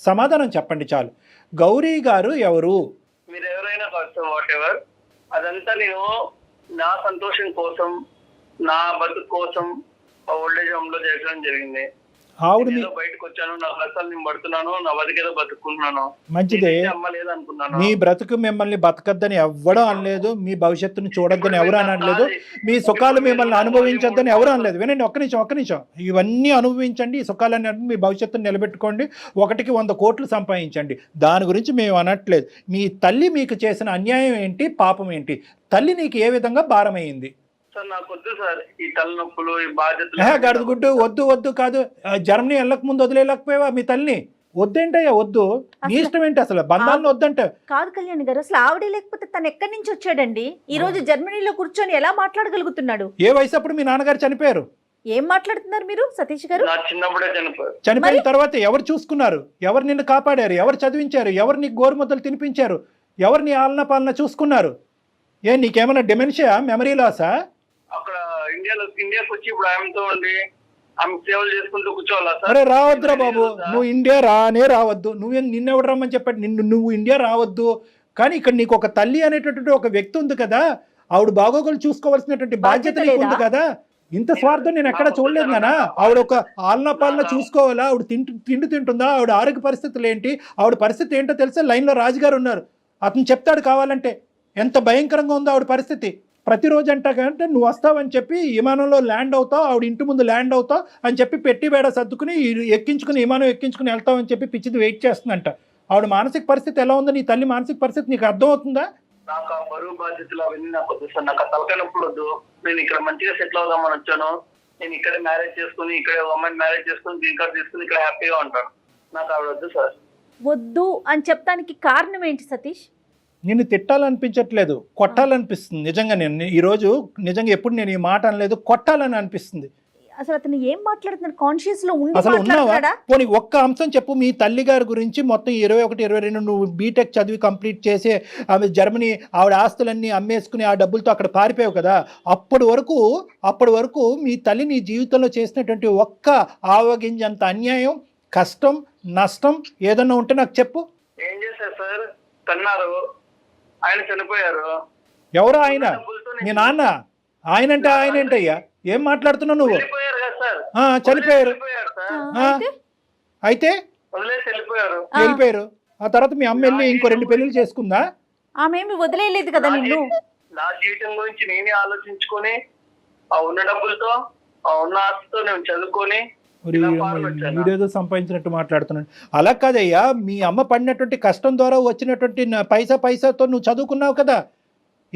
సమాధానం చెప్పండి చాలు. గౌరీ గారు ఎవరు? మీరు ఎవరైనా వాట్ ఎవర్, అదంతా నేను నా సంతోషం కోసం, నా బతుకు కోసం ఓల్డేజ్ హోమ్ లో చేయడం జరిగింది. ఆవిడ బయటకు వచ్చాను, నా కష్టాలు నేను పడుతున్నాను, నా బతికేదో బతుకున్నాను. మంచిదే, మీ బ్రతుకు మిమ్మల్ని బతకద్దని ఎవడూ అనలేదు, మీ భవిష్యత్తును చూడొద్దని ఎవరు అనలేదు, మీ సుఖాలు మిమ్మల్ని అనుభవించొద్దని ఎవరు అనలేదు. వినండి, ఒక్క నిమిషం, ఇవన్నీ అనుభవించండి, ఈ సుఖాలన్నీ మీ భవిష్యత్తును నిలబెట్టుకోండి, 1కి 100 కోట్లు సంపాదించండి, దాని గురించి మేము అనట్లేదు. మీ తల్లి మీకు చేసిన అన్యాయం ఏంటి, పాపం ఏంటి? తల్లి నీకు ఏ విధంగా భారమైంది? నాకు వద్దు సార్ ఈ తలనొప్పులు, ఈ బాధ్యతలు. గడుగుడ్డు వద్దు కాదు. జర్మనీ వెళ్ళక ముందు వదిలేకపోయావా మీ తల్లిని? వద్దేంటయ్యా, వద్దు, నీ ఇష్టం ఏంటి? అసలు బంధాలను వద్దంట కాదు కళ్యాణ్ గారు. అసలు ఆవిడే లేకపోతే తను ఎక్కడి నుంచి వచ్చాడండి? ఈ రోజు జర్మనీలో కూర్చొని ఎలా మాట్లాడగలుగుతున్నాడు? ఏ వయసు అప్పుడు మీ నాన్నగారు చనిపోయారు? ఏం మాట్లాడుతున్నారు మీరు సతీష్ గారు? చిన్నప్పుడే చనిపోయారు. చనిపోయిన తర్వాత ఎవరు చూసుకున్నారు? ఎవరు నిన్ను కాపాడారు? ఎవరు చదివించారు? ఎవరు నీకు గోరుముద్దలు తినిపించారు? ఎవరు నీ ఆలన పాలన చూసుకున్నారు? నీకేమైనా డిమెన్షియా, మెమరీ లాసా? అక్కడ ఇండియాకి వచ్చి ఇప్పుడు ఆమెతో ఉండి ఆమె సేవలు చేసుకుంటూ కూర్చోవాలా సార్? అరే రావద్దురా బాబు, నువ్వు ఇండియా రావద్దు. నిన్నెవడు రమ్మని చెప్పాడు? నువ్వు ఇండియా రావద్దు. కానీ ఇక్కడ నీకు ఒక తల్లి అనేటటువంటి ఒక వ్యక్తి ఉంది కదా, ఆవిడ బాగోగులు చూసుకోవాల్సినటువంటి బాధ్యత నీకు ఉంది కదా. ఇంత స్వార్థం నేను ఎక్కడ చూడలేదు నాన్న. ఆవిడ ఒక ఆలన పాలన చూసుకోవాలా? ఆవిడ తిండి తింటుందా? ఆవిడ ఆరోగ్య పరిస్థితులు ఏంటి? ఆవిడ పరిస్థితి ఏంటో తెలుసా? లైన్లో రాజుగారు ఉన్నారు, అతను చెప్తాడు కావాలంటే ఎంత భయంకరంగా ఉందో ఆవిడ పరిస్థితి. ప్రతిరోజు అంటాకంటే నువ్వు వస్తావని చెప్పి విమానంలో ల్యాండ్ అవుతావు, ఆవిడ ఇంటి ముందు ల్యాండ్ అవుతావు అని చెప్పి పెట్టి బేడ సర్దుకుని ఎక్కించుకుని విమానం ఎక్కించుకుని వెళ్తావని చెప్పి పిచ్చిది వెయిట్ చేస్తుందంట. ఆవిడ మానసిక పరిస్థితి ఎలా ఉందో, నీ తల్లి మానసిక పరిస్థితి నీకు అర్థమవుతుందా? నాకు ఆ బరువు బాధ్యతలు అవన్నీ నాకు వద్దు సార్. నాకు ఆ తలకాయ నొప్పులు వద్దు. నేను ఇక్కడ మంచిగా సెటిల్ అవుదామని వచ్చాను. నేను ఇక్కడే మ్యారేజ్ చేసుకుని, ఇక్కడే అమ్మాయిని మ్యారేజ్ చేసుకుని, గ్రీన్ కార్డ్ తీసుకుని ఇక్కడ హ్యాపీగా ఉంటాను. నాకు ఆవిడ వద్దు సార్. వద్దు అని చెప్పడానికి కారణం ఏంటి సతీష్? నిన్ను తిట్టాలనిపించట్లేదు, కొట్టాలనిపిస్తుంది. నిజంగా నేను ఈరోజు నిజంగా ఎప్పుడు నేను ఈ మాట అనలేదు, కొట్టాలని అనిపిస్తుంది. అసలు అతను ఏం మాట్లాడుతున్నాడు? కాన్షియస్ లో ఉండి అసలు ఉన్నావా? మాట్లాడుతున్నాడా? పోనీ ఒక్క అంశం చెప్పు. మీ తల్లి గారి గురించి మొత్తం 21, 22 నువ్వు బీటెక్ చదివి కంప్లీట్ చేసి ఆమె జర్మనీ ఆవిడ ఆస్తులన్నీ అమ్మేసుకుని ఆ డబ్బులతో అక్కడ పారిపోయావు కదా, అప్పటి వరకు మీ తల్లి నీ జీవితంలో చేసినటువంటి ఒక్క ఆవగింజంత అన్యాయం, కష్టం, నష్టం ఏదన్నా ఉంటే నాకు చెప్పు. ఏం చేశారు సార్? తన్నారు, ఆయన చనిపోయారు. ఎవరు ఆయన? మీ నాన్న? ఆయన అంటే ఆయన ఏంటయ్యా? ఏం మాట్లాడుతున్నావు నువ్వు? వెళ్ళిపోయారు కదా సార్. చనిపోయారు. వెళ్ళిపోయారు సార్. అయితే వదిలేసి వెళ్ళిపోయారు. వెళ్ళిపోయారు. ఆ తర్వాత మీ అమ్మ వెళ్ళి ఇంకో 2 పెళ్లిళ్ళు చేసుకుందా? ఆమె ఏమి వదిలేయలేదు కదా నిన్ను. నా జీవితం గురించి నేనే ఆలోచించుకొని ఆ ఉన్న డబ్బులతో, ఆ ఉన్న ఆస్తితో నేను చదువుకొని వీడేదో సంపాదించినట్టు మాట్లాడుతున్నాడు. అలా కాదయ్యా, మీ అమ్మ పడినటువంటి కష్టం ద్వారా వచ్చినటువంటి పైసాతో నువ్వు చదువుకున్నావు కదా.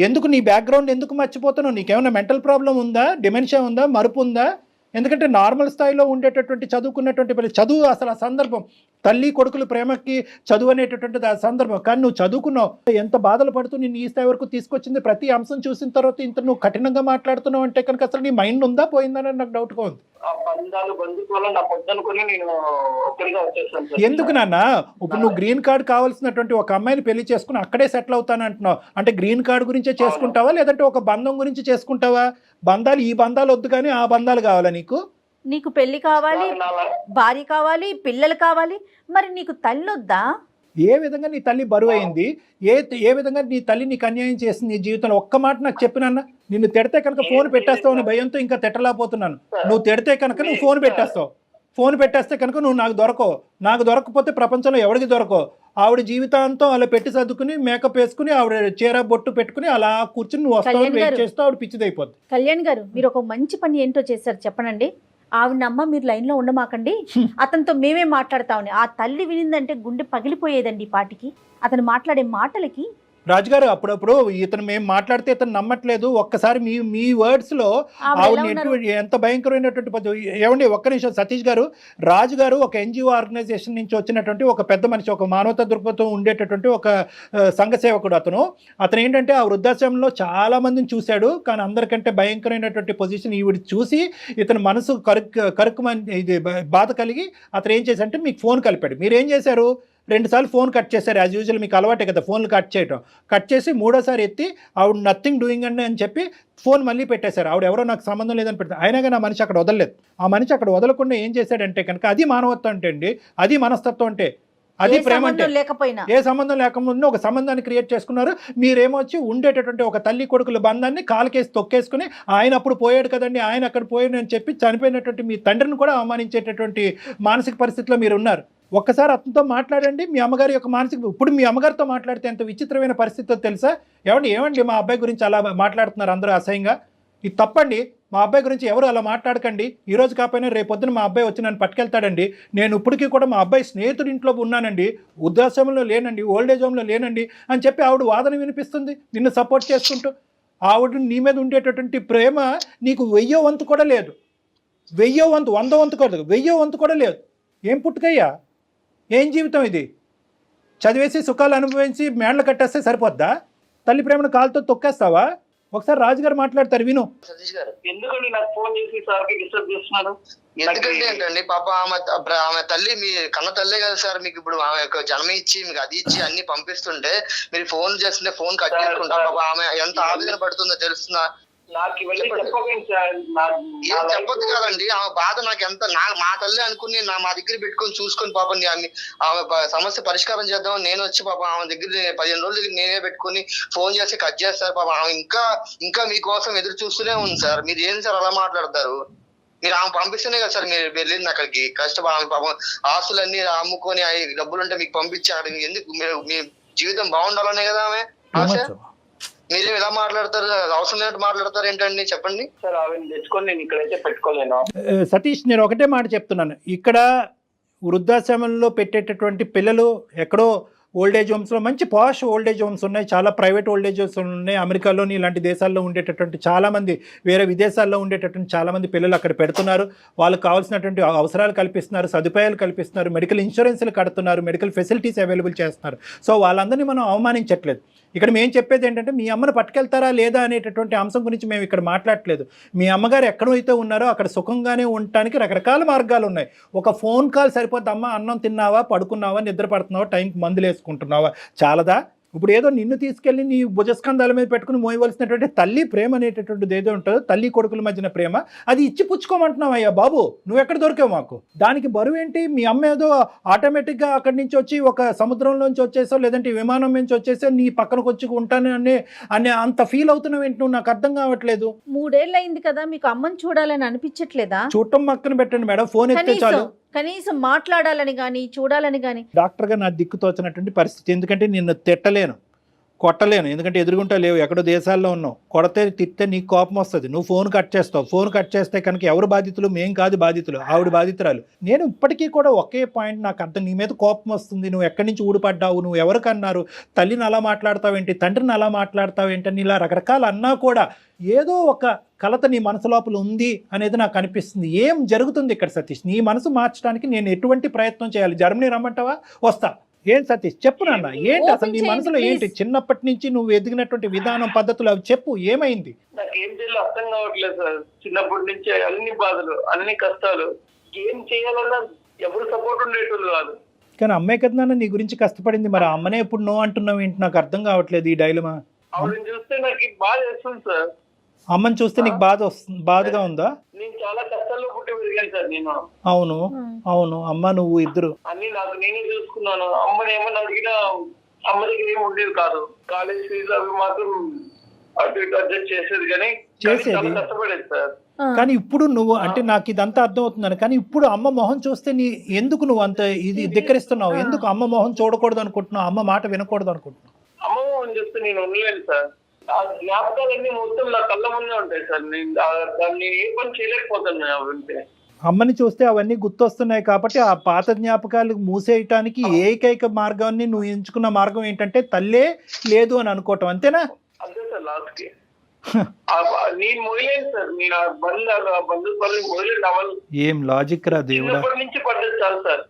ఎందుకు నీ బ్యాక్గ్రౌండ్ ఎందుకు మర్చిపోతున్నావు? నీకేమైనా మెంటల్ ప్రాబ్లం ఉందా, డిమెన్షియా ఉందా, మరుపు ఉందా? ఎందుకంటే నార్మల్ స్థాయిలో ఉండేటటువంటి చదువుకున్నటువంటి చదువు అసలు ఆ సందర్భం, తల్లి కొడుకుల ప్రేమకి చదువు అనేటటువంటిది ఆ సందర్భం. కానీ నువ్వు చదువుకున్నావు, ఎంత బాధలు పడుతూ నిన్ను ఈ స్థాయి వరకు తీసుకొచ్చింది. ప్రతి అంశం చూసిన తర్వాత ఇంత నువ్వు కఠినంగా మాట్లాడుతున్నావు అంటే కనుక అసలు నీ మైండ్ ఉందా పోయిందని నాకు డౌట్గా ఉంది. ఆ బంధాలు బంధుత్వాలు నాకు వద్దనుకుని నేను ఒక్కడిగా వచ్చేసాను. ఎందుకు నాన్న? ఇప్పుడు నువ్వు గ్రీన్ కార్డ్ కావాల్సినటువంటి ఒక అమ్మాయిని పెళ్లి చేసుకుని అక్కడే సెటిల్ అవుతాను అంటున్నావు. అంటే గ్రీన్ కార్డ్ గురించే చేసుకుంటావా, లేదంటే ఒక బంధం గురించి చేసుకుంటావా? బంధాలు, ఈ బంధాలు వద్దు కానీ ఆ బంధాలు కావాలా నీకు? నీకు పెళ్లి కావాలి, భార్య కావాలి, పిల్లలు కావాలి, మరి నీకు తల్లి వద్దా? ఏ విధంగా నీ తల్లి బరువు అయింది? ఏ విధంగా నీ తల్లి నీకు అన్యాయం చేసింది నీ జీవితంలో? ఒక్క మాట నాకు చెప్పినన్నా. నిన్ను తిడితే కనుక ఫోన్ పెట్టేస్తావు అని భయంతో ఇంకా తిట్టలేకపోతున్నాను. నువ్వు తిడితే కనుక నువ్వు ఫోన్ పెట్టేస్తావు. ఫోన్ పెట్టేస్తే కనుక నువ్వు నాకు దొరకవు. నాకు దొరకకపోతే ప్రపంచంలో ఎవరికి దొరకవు. ఆవిడ జీవితాంతం అలా పెట్టి సర్దుకుని మేకప్ వేసుకుని ఆవిడ చీర బొట్టు పెట్టుకుని అలా కూర్చుని నువ్వు వస్తావు వెయిట్ చేస్తూ ఆవిడ పిచ్చిదైపోద్ది. కళ్యాణ్ గారు, మీరు ఒక మంచి పని ఏంటో చేశారు చెప్పనండి. ఆవిడ అమ్మ మీరు లైన్లో ఉండమాకండి, అతనితో మేమే మాట్లాడతామని. ఆ తల్లి వినిందంటే గుండె పగిలిపోయేదండి ఈ పాటికి. అతను మాట్లాడే మాటలకి. రాజుగారు, అప్పుడప్పుడు ఇతను మేము మాట్లాడితే ఇతను నమ్మట్లేదు. ఒక్కసారి మీ వర్డ్స్ లో ఆవిడ ఎంత భయంకరమైనటువంటి పద్ధతి. ఏమండి ఒక్క నిమిషం సతీష్ గారు, రాజు గారు ఒక ఎన్జిఓ ఆర్గనైజేషన్ నుంచి వచ్చినటువంటి ఒక పెద్ద మనిషి, ఒక మానవతా దృక్పథం ఉండేటటువంటి ఒక సంఘ సేవకుడు. అతను ఏంటంటే ఆ వృద్ధాశ్రమంలో చాలా మందిని చూశాడు. కానీ అందరికంటే భయంకరమైనటువంటి పొజిషన్ ఈవిడ చూసి ఇతను మనసు కరుక్కుమని ఇది బాధ కలిగి అతను ఏం చేశారంటే మీకు ఫోన్ కలిపాడు. మీరేం చేశారు? 2 సార్లు ఫోన్ కట్ చేశారు. యాజ్ యూజువల్ మీకు అలవాటే కదా ఫోన్లు కట్ చేయటం. కట్ చేసి 3వసారి ఎత్తి ఆవిడ నథింగ్ డూయింగ్ అండి అని చెప్పి ఫోన్ మళ్ళీ పెట్టేశారు. ఆవిడ ఎవరో నాకు సంబంధం లేదని పెడతారు. అయినా కానీ ఆ మనిషి అక్కడ వదలలేదు. ఆ మనిషి అక్కడ వదలకుండా ఏం చేశాడంటే కనుక అది మానవత్వం అంటే అండి, అది మనస్తత్వం అంటే, అది ప్రేమ అంటే. ఏ సంబంధం లేకపోయినా ఒక సంబంధాన్ని క్రియేట్ చేసుకున్నారు. మీరేమో వచ్చి ఉండేటటువంటి ఒక తల్లి కొడుకుల బంధాన్ని కాలుకేసి తొక్కేసుకుని ఆయన అప్పుడు పోయాడు కదండి, ఆయన అక్కడ పోయాడు అని చెప్పి చనిపోయినటువంటి మీ తండ్రిని కూడా అవమానించేటటువంటి మానసిక పరిస్థితిలో మీరు ఉన్నారు. ఒక్కసారి అతనితో మాట్లాడండి. మీ అమ్మగారి యొక్క మానసిక, ఇప్పుడు మీ అమ్మగారితో మాట్లాడితే ఎంత విచిత్రమైన పరిస్థితితో తెలుసా? ఏమండి మా అబ్బాయి గురించి అలా మాట్లాడుతున్నారు అందరూ అసహ్యంగా. ఇది తప్పండి. మా అబ్బాయి గురించి ఎవరు అలా మాట్లాడకండి. ఈరోజు కాకపోయినా రేపొద్దున మా అబ్బాయి వచ్చి నన్ను పట్టుకెళ్తాడండి. నేను ఇప్పటికీ కూడా మా అబ్బాయి స్నేహితుడి ఇంట్లో ఉన్నానండి, వృద్ధాశ్రమంలో లేనండి, ఓల్డేజ్ హోమ్లో లేనండి అని చెప్పి ఆవిడ వాదన వినిపిస్తుంది నిన్ను సపోర్ట్ చేసుకుంటూ. ఆవిడ నీ మీద ఉండేటటువంటి ప్రేమ నీకు 1000వ వంతు కూడా లేదు. 1000వ వంతు, 100వ వంతు కూడా, 1000వ వంతు కూడా లేదు. ఏం పుట్టుకయ్యా, ఏం జీవితం ఇది? చదివేసి సుఖాలు అనుభవించి మేడలు కట్టేస్తే సరిపోద్దా? తల్లి ప్రేమను కాలుతో తొక్కేస్తావా? ఒకసారి రాజుగారు మాట్లాడతారు, విను. సతీష్ గారు, ఎందుకండి నాకు ఫోన్ చేసి సార్కి డిస్టర్బ్ చేస్తున్నారు? ఎందుకంటే ఏంటండి పాప ఆమె తల్లి మీ కన్న తల్లే కదా సార్. మీకు ఇప్పుడు ఆమె యొక్క జన్మ ఇచ్చి మీకు అది ఇచ్చి అన్ని పంపిస్తుంటే మీరు ఫోన్ చేస్తుంటే ఫోన్ కట్ చేసుకుంటారు. పాప ఆమె ఎంత ఆవేదన పడుతుందో తెలుస్తుందా? ఏం చెప్పొద్దు కదండి. ఆమె బాధ నాకు ఎంత, మా తల్లి అనుకుని మా దగ్గర పెట్టుకొని చూసుకొని పాప ఆమె సమస్య పరిష్కారం చేద్దామని నేను వచ్చి పాప ఆమె దగ్గర 15 రోజుల దగ్గర నేనే పెట్టుకుని ఫోన్ చేసి కట్ చేస్తారు. పాప ఆమె ఇంకా మీకోసం ఎదురు చూస్తూనే ఉంది సార్. మీరు ఏం సార్ అలా మాట్లాడతారు? మీరు ఆమె పంపిస్తేనే కదా సార్ మీరు వెళ్ళింది అక్కడికి. కష్టపడి ఆమె పాపం ఆస్తులన్నీ అమ్ముకొని డబ్బులుంటే మీకు పంపించారు. ఎందుకు? మీ జీవితం బాగుండాలనే కదా ఆమె ఆశ. మీరేం ఇలా మాట్లాడతారు, అవసరం లేనట్టు మాట్లాడతారు ఏంటండి చెప్పండి. సార్ ఆవిడ తెచ్చుకొని నేను ఇక్కడైతే పెట్టుకోలేను. సతీష్, నేను ఒకటే మాట చెప్తున్నాను. ఇక్కడ వృద్ధాశ్రమంలో పెట్టేటటువంటి పిల్లలు ఎక్కడో ఓల్డేజ్ హోమ్స్లో మంచి పాష్ ఓల్డేజ్ హోమ్స్ ఉన్నాయి, చాలా ప్రైవేట్ ఓల్డేజ్ హోమ్స్ ఉన్నాయి. అమెరికాలోని ఇలాంటి దేశాల్లో ఉండేటటువంటి చాలామంది, వేరే విదేశాల్లో ఉండేటటువంటి చాలామంది పిల్లలు అక్కడ పెడుతున్నారు. వాళ్ళకి కావాల్సినటువంటి అవసరాలు కల్పిస్తున్నారు, సదుపాయాలు కల్పిస్తున్నారు, మెడికల్ ఇన్సూరెన్స్లు కడుతున్నారు, మెడికల్ ఫెసిలిటీస్ అవైలబుల్ చేస్తున్నారు. సో వాళ్ళందరినీ మనం అవమానించట్లేదు. ఇక్కడ మేము చెప్పేది ఏంటంటే మీ అమ్మను పట్టుకెళ్తారా లేదా అనేటటువంటి అంశం గురించి మేము ఇక్కడ మాట్లాడట్లేదు. మీ అమ్మగారు ఎక్కడైతే ఉన్నారో అక్కడ సుఖంగానే ఉండటానికి రకరకాల మార్గాలు ఉన్నాయి. ఒక ఫోన్ కాల్ సరిపోద్ది. అమ్మ అన్నం తిన్నావా, పడుకున్నావా, నిద్ర పడుతున్నావా, టైంకి మందులు వేసుకుంటున్నావా, చాలదా? ఇప్పుడు ఏదో నిన్ను తీసుకెళ్ళి నీ భుజస్కంధాల మీద పెట్టుకుని మోయవలసినటువంటి తల్లి ప్రేమ అనేటటువంటిది ఏదో ఉంటుందో, తల్లి కొడుకుల మధ్యన ప్రేమ, అది ఇచ్చి పుచ్చుకోమంటున్నావు. అయ్యా బాబు, నువ్వు ఎక్కడ దొరికావు మాకు? దానికి బరువు ఏంటి? మీ అమ్మ ఏదో ఆటోమేటిక్గా అక్కడి నుంచి వచ్చి ఒక సముద్రంలోంచి వచ్చేసో లేదంటే విమానం నుంచి వచ్చేసో నీ పక్కనకు వచ్చి ఉంటాను అనే అంత ఫీల్ అవుతున్నావు ఏంటి? నువ్వు నాకు అర్థం కావట్లేదు. 3 ఏళ్ళు అయింది కదా, మీకు అమ్మని చూడాలని అనిపించట్లేదా? చూడటం పక్కన పెట్టండి మేడం, ఫోన్ ఎత్తే చాలు. కనీసం మాట్లాడాలని కానీ చూడాలని కానీ. డాక్టర్గా నా దిక్కు తోచినటువంటి పరిస్థితి. ఎందుకంటే నిన్ను తిట్టలేను, కొట్టలేను, ఎందుకంటే ఎదురుగుంటా లేవు, ఎక్కడో దేశాల్లో ఉన్నావు. కొడితే తిట్టే నీకు కోపం వస్తుంది, నువ్వు ఫోన్ కట్ చేస్తావు. ఫోన్ కట్ చేస్తే కనుక ఎవరు బాధితులు? మేం కాదు బాధితులు, ఆవిడ బాధితురాలు. నేను ఇప్పటికీ కూడా ఒకే పాయింట్ నాకు అర్థం, నీ మీద కోపం వస్తుంది. నువ్వు ఎక్కడి నుంచి ఊడిపడ్డావు, నువ్వు ఎవరికన్నారు, తల్లిని అలా మాట్లాడతావేంటి, తండ్రిని అలా మాట్లాడతావేంటి అని ఇలా రకరకాలు అన్నా కూడా ఏదో ఒక కలత నీ మనసు లోపల ఉంది అనేది నాకు అనిపిస్తుంది. ఏం జరుగుతుంది ఇక్కడ సతీష్? నీ మనసు మార్చడానికి నేను ఎటువంటి ప్రయత్నం చేయాలి? జర్మనీ రమ్మంటావా? వస్తా. ఏం సతీష్ చెప్పు నాన్న, ఏంటి అసలు నీ మనసులో ఏంటి? చిన్నప్పటి నుంచి నువ్వు ఎదిగినటువంటి విధానం, పద్ధతులు అవి చెప్పు, ఏమైంది? నాకు ఏం చేయాలో అర్థం కావట్లేదు సార్. చిన్నప్పటి నుంచి అన్ని బాధలు, అన్ని కష్టాలు, ఏం చేయాలన్నా ఎవరు సపోర్ట్ ఉండేటోళ్ళు కాదు. కానీ అమ్మాయి కదా నాన్న నీ గురించి కష్టపడింది, మరి అమ్మనే ఎప్పుడు నో అంటున్నావు ఏంటి? నాకు అర్థం కావట్లేదు ఈ డైలమా. ఆవిడని చూస్తే నాకు బాధ వేస్తుంది సార్. అమ్మని చూస్తే నీకు బాధగా ఉందా? నేను చాలా కష్టాల్లో పుట్టి పెరిగాను సార్ నేను. అవును అవును, అమ్మ నువ్వు ఇద్దరు అన్ని నాకు నేనే చూసుకున్నాను. అమ్మని ఏమన్నా అడిగినా అమ్మ దగ్గర ఏమి ఉండేది కాదు. కాలేజ్ ఫీజు అవి మాత్రం అటు ఇటు అడ్జస్ట్ చేసేది, కానీ చాలా కష్టపడేది సార్. కానీ ఇప్పుడు నువ్వు అంటే నాకు ఇదంతా అర్థం అవుతుందని, కానీ ఇప్పుడు అమ్మ మొహం చూస్తే ఎందుకు నువ్వు అంత ఇది ధిక్కరిస్తున్నావు? ఎందుకు అమ్మ మొహం చూడకూడదు అనుకుంటున్నావు? అమ్మ మాట వినకూడదు అనుకుంటున్నావు? అమ్మ మొహం చూస్తే నేను ఉండలేను సార్. ఆ జ్ఞాపకాలన్నీ మొత్తం నా కళ్ళ ముందే ఉంటాయి సార్. దాన్ని ఏ పని చేయలేకపోతాను అవంటే. అమ్మని చూస్తే అవన్నీ గుర్తొస్తున్నాయి కాబట్టి ఆ పాత జ్ఞాపకాలు మూసేయటానికి ఏకైక మార్గాన్ని నువ్వు ఎంచుకున్న మార్గం ఏంటంటే తల్లే లేదు అని అనుకోవటం, అంతేనా? అంతే సార్. లాస్ట్ కి నేను మొదలేను సార్. నేను ఆ బంధుత్వాన్ని మొదలేను అవ్వాలి. ఏం లాజిక్ రా దేవుడా. చిన్నప్పటి నుంచి పడ్డది చాలు సార్.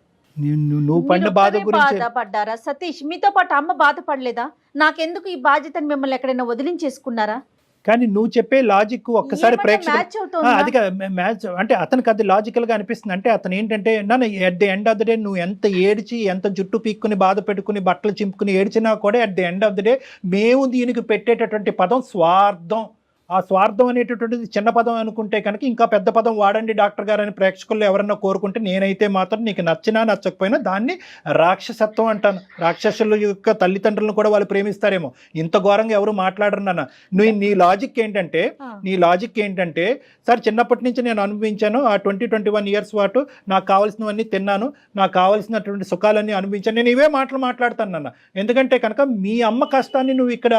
నువ్వు పడిన బాధ గురించి బాధపడ్డారా సతీష్? మీతో పాటు అమ్మ బాధపడలేదా? నాకెందుకు ఈ బాధ్యతని మిమ్మల్ని ఎక్కడైనా వదిలించేసుకున్నారా? కానీ నువ్వు చెప్పే లాజిక్ ఒక్కసారి అది మ్యాచ్ అంటే అతనికి అది లాజికల్ గా అనిపిస్తుంది. అంటే అతను ఏంటంటే నన్ను at the end of the day నువ్వు ఎంత ఏడ్చి ఎంత జుట్టు పీక్కుని బాధ పెట్టుకుని బట్టలు చింపుకుని ఏడ్చినా కూడా at the end of the day మేము దీనికి పెట్టేటటువంటి పదం స్వార్థం. ఆ స్వార్థం అనేటటువంటిది చిన్న పదం అనుకుంటే కనుక ఇంకా పెద్ద పదం వాడండి డాక్టర్ గారు అని ప్రేక్షకులు ఎవరన్నా కోరుకుంటే నేనైతే మాత్రం నీకు నచ్చినా నచ్చకపోయినా దాన్ని రాక్షసత్వం అంటాను. రాక్షసుల యొక్క తల్లిదండ్రులను కూడా వాళ్ళు ప్రేమిస్తారేమో. ఇంత ఘోరంగా ఎవరు మాట్లాడరు నాన్న. నీ లాజిక్ ఏంటంటే సార్ చిన్నప్పటి నుంచి నేను అనుభవించాను ఆ 20-21 ఇయర్స్ పాటు నాకు కావాల్సినవన్నీ తిన్నాను, నాకు కావాల్సినటువంటి సుఖాలన్నీ అనుభవించాను. నేను ఇవే మాటలు మాట్లాడతాను నాన్న. ఎందుకంటే కనుక మీ అమ్మ కష్టాన్ని నువ్వు ఇక్కడ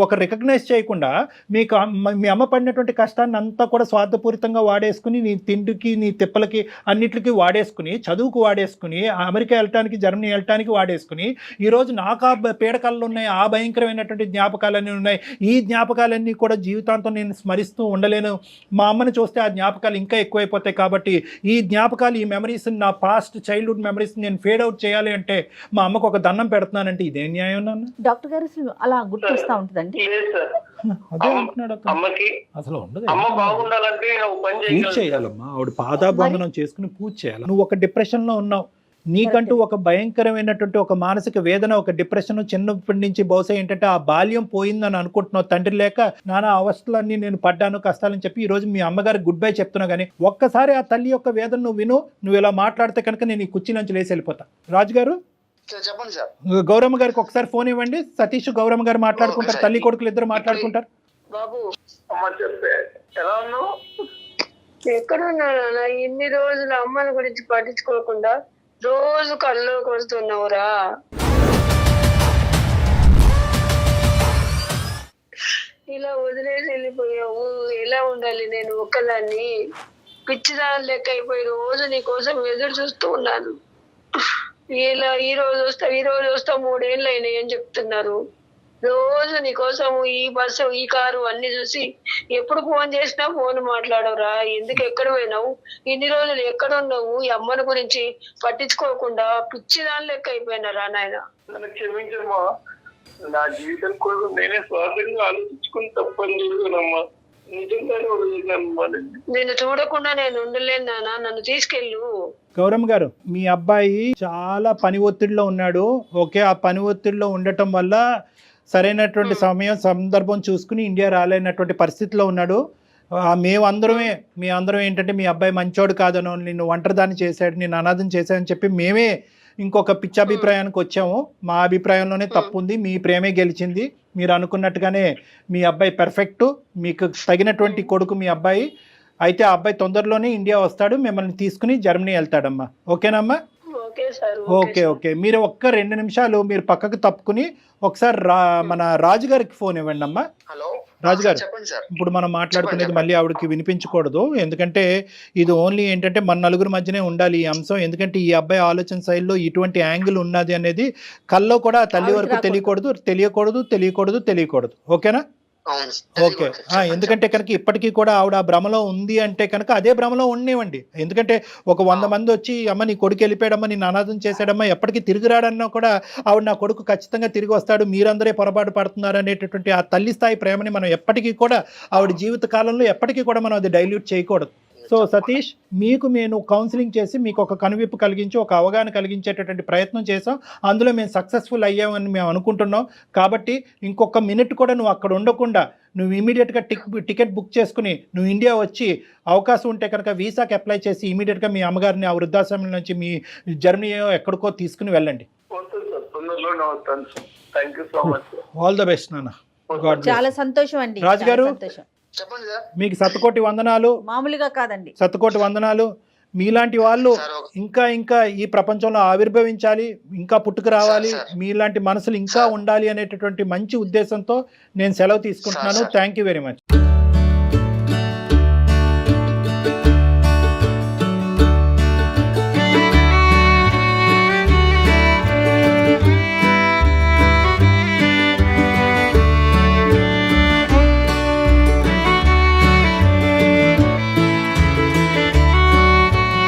ఒక రికగ్నైజ్ చేయకుండా మీ అమ్మ పడినటువంటి కష్టాన్ని అంతా కూడా స్వార్థపూరితంగా వాడేసుకుని నీ తిండికి నీ తిప్పలకి అన్నిటికీ వాడేసుకుని, చదువుకు వాడేసుకుని, అమెరికా వెళ్ళటానికి జర్మనీ వెళ్ళటానికి వాడేసుకుని, ఈరోజు నాకు ఆ పీడకలు ఉన్నాయి, ఆ భయంకరమైనటువంటి జ్ఞాపకాలన్నీ ఉన్నాయి. ఈ జ్ఞాపకాలన్నీ కూడా జీవితాంతం నేను స్మరిస్తూ ఉండలేను. మా అమ్మని చూస్తే ఆ జ్ఞాపకాలు ఇంకా ఎక్కువైపోతాయి. కాబట్టి ఈ జ్ఞాపకాలు, ఈ మెమరీస్, నా పాస్ట్ చైల్డ్హుడ్ మెమరీస్ నేను ఫేడ్ అవుట్ చేయాలి అంటే మా అమ్మకు ఒక దండం పెడుతున్నానంటే ఇదేం న్యాయం నాన్న? డాక్టర్ గారు అలా గుర్తొస్తా ఉంటుందండి. అదే అంటున్నాడు అమ్మకి. అసలు ఉండదు. అమ్మ బాగుండాలంటే పూజ చేయాలమ్మా, ఆవిడ పాదాబంధనం చేసుకుని పూజ చేయాలి. నువ్వు ఒక డిప్రెషన్ లో ఉన్నావు, నీకంటూ ఒక భయంకరమైనటువంటి ఒక మానసిక వేదన, ఒక డిప్రెషన్ చిన్నప్పటి నుంచి బహుశా ఏంటంటే ఆ బాల్యం పోయిందని అనుకుంటున్నావు. తండ్రి లేక నానా అవస్థలన్నీ నేను పడ్డాను, కష్టాలని చెప్పి ఈ రోజు మీ అమ్మగారికి గుడ్ బై చెప్తున్నా. కానీ ఒక్కసారి ఆ తల్లి యొక్క వేదన నువ్వు విను. నువ్వు ఇలా మాట్లాడితే కనుక నేను ఈ కుర్చీ నుంచి లేచి వెళ్ళిపోతా. రాజు గారు చెప్పండి సార్. గౌరమ్మ గారికి ఒకసారి ఫోన్ ఇవ్వండి. సతీష్ గౌరమ్మ గారు మాట్లాడుకుంటారు, తల్లి కొడుకులు ఇద్దరు మాట్లాడుకుంటారు. బాబు అమ్మ చెప్తే ఎలా ఉన్నావు? ఎక్కడున్నా? ఇన్ని రోజులు అమ్మని గురించి పట్టించుకోకుండా రోజు కల్లోకి వస్తున్నావురా. ఇలా వదిలేసి వెళ్ళిపోయావు. ఎలా ఉండాలి నేను ఒక్కదాన్ని? పిచ్చిదాని లెక్క అయిపోయి రోజు నీ కోసం ఎదురు చూస్తూ ఉన్నాను. ఇలా ఈ రోజు వస్తా 3 ఏళ్ళు అయినాయి అని చెప్తున్నారు. రోజు నీ కోసం ఈ బస్సు ఈ కారు అన్ని చూసి ఎప్పుడు ఫోన్ చేసినా ఫోన్ మాట్లాడవురా? ఎందుకు ఎక్కడ పోయినావు? ఇన్ని రోజులు ఎక్కడ ఉన్నావు? ఈ అమ్మని గురించి పట్టించుకోకుండా పిచ్చిదాని లెక్క అయిపోయినారా నాయన? నన్ను క్షమించమ్మా. నా జీవితం కోసం నేనే స్వార్థంగా ఆలోచించుకుని తప్పని చూసానమ్మా. నిజంగానే వదిలేనమ్మా. నేను చూడకుండా నేను ఉండలేను నాన్న, నన్ను తీసుకెళ్ళు. గౌరమ్మ గారు, మీ అబ్బాయి చాలా పని ఒత్తిడిలో ఉన్నాడు. ఓకే, ఆ పని ఒత్తిడిలో ఉండటం వల్ల సరైనటువంటి సమయం సందర్భం చూసుకుని ఇండియా రాలేనటువంటి పరిస్థితిలో ఉన్నాడు. మీ అందరం ఏంటంటే మీ అబ్బాయి మంచోడు కాదనో, నిన్ను ఒంటరిదాన్ని చేశాడు, నిన్ను అనాథం చేశాడని చెప్పి మేమే ఇంకొక పిచ్చాభిప్రాయానికి వచ్చాము. మా అభిప్రాయంలోనే తప్పు ఉంది, మీ ప్రేమే గెలిచింది. మీరు అనుకున్నట్టుగానే మీ అబ్బాయి పెర్ఫెక్ట్, మీకు తగినటువంటి కొడుకు మీ అబ్బాయి. అయితే ఆ అబ్బాయి తొందరలోనే ఇండియా వస్తాడు, మిమ్మల్ని తీసుకుని జర్మనీ వెళ్తాడమ్మా. ఓకేనమ్మా? ఓకే. మీరు ఒక్క 2 నిమిషాలు మీరు పక్కకు తప్పుకుని ఒకసారి మన రాజుగారికి ఫోన్ ఇవ్వండి అమ్మా. హలో రాజుగారు, చెప్పండి సార్. ఇప్పుడు మనం మాట్లాడుకునేది మళ్ళీ ఆవిడకి వినిపించకూడదు. ఎందుకంటే ఇది ఓన్లీ ఏంటంటే మన నలుగురు మధ్యనే ఉండాలి ఈ అంశం. ఎందుకంటే ఈ అబ్బాయి ఆలోచన శైలిలో ఇటువంటి యాంగిల్ ఉన్నది అనేది కల్లో కూడా తల్లి వరకు తెలియకూడదు. ఓకేనా? ఓకే. ఎందుకంటే కనుక ఇప్పటికీ కూడా ఆవిడ ఆ భ్రమలో ఉంది అంటే కనుక అదే భ్రమలో ఉండేవండి. ఎందుకంటే ఒక 100 మంది వచ్చి అమ్మ నీ కొడుకు వెళ్ళిపోయాడమ్మా, నిన్ను అనాథం చేశాడమ్మా, ఎప్పటికీ తిరిగి రాడన్నా కూడా ఆవిడ నా కొడుకు ఖచ్చితంగా తిరిగి వస్తాడు, మీరందరే పొరపాటు పడుతున్నారు అనేటటువంటి ఆ తల్లి స్థాయి ప్రేమని మనం ఎప్పటికీ కూడా ఆవిడ జీవిత కాలంలో ఎప్పటికీ కూడా మనం అది డైల్యూట్ చేయకూడదు. సో సతీష్, మీకు నేను కౌన్సిలింగ్ చేసి మీకు ఒక కనువిప్పు కలిగించి ఒక అవగాహన కలిగించేటటువంటి ప్రయత్నం చేసాం. అందులో మేము సక్సెస్ఫుల్ అయ్యామని మేము అనుకుంటున్నాం. కాబట్టి ఇంకొక మినిట్ కూడా నువ్వు అక్కడ ఉండకుండా నువ్వు ఇమీడియట్గా టికెట్ బుక్ చేసుకుని నువ్వు ఇండియా వచ్చి అవకాశం ఉంటే కనుక వీసాకి అప్లై చేసి ఇమీడియట్గా మీ అమ్మగారిని ఆ వృద్ధాశ్రమం నుంచి మీ జర్మనీ ఎక్కడికో తీసుకుని వెళ్ళండి. ఆల్ ద బెస్ట్ నాన్న. చాలా సంతోషం అండి. రాజుగారు, చెప్పండి సార్. మీకు శతకోటి వందనాలు. మామూలుగా కాదండి, శతకోటి వందనాలు. మీలాంటి వాళ్ళు ఇంకా ఈ ప్రపంచంలో ఆవిర్భవించాలి, ఇంకా పుట్టుకు రావాలి, మీలాంటి మనసులు ఇంకా ఉండాలి అనేటటువంటి మంచి ఉద్దేశంతో నేను సెలవు తీసుకుంటున్నాను. Thank you very much.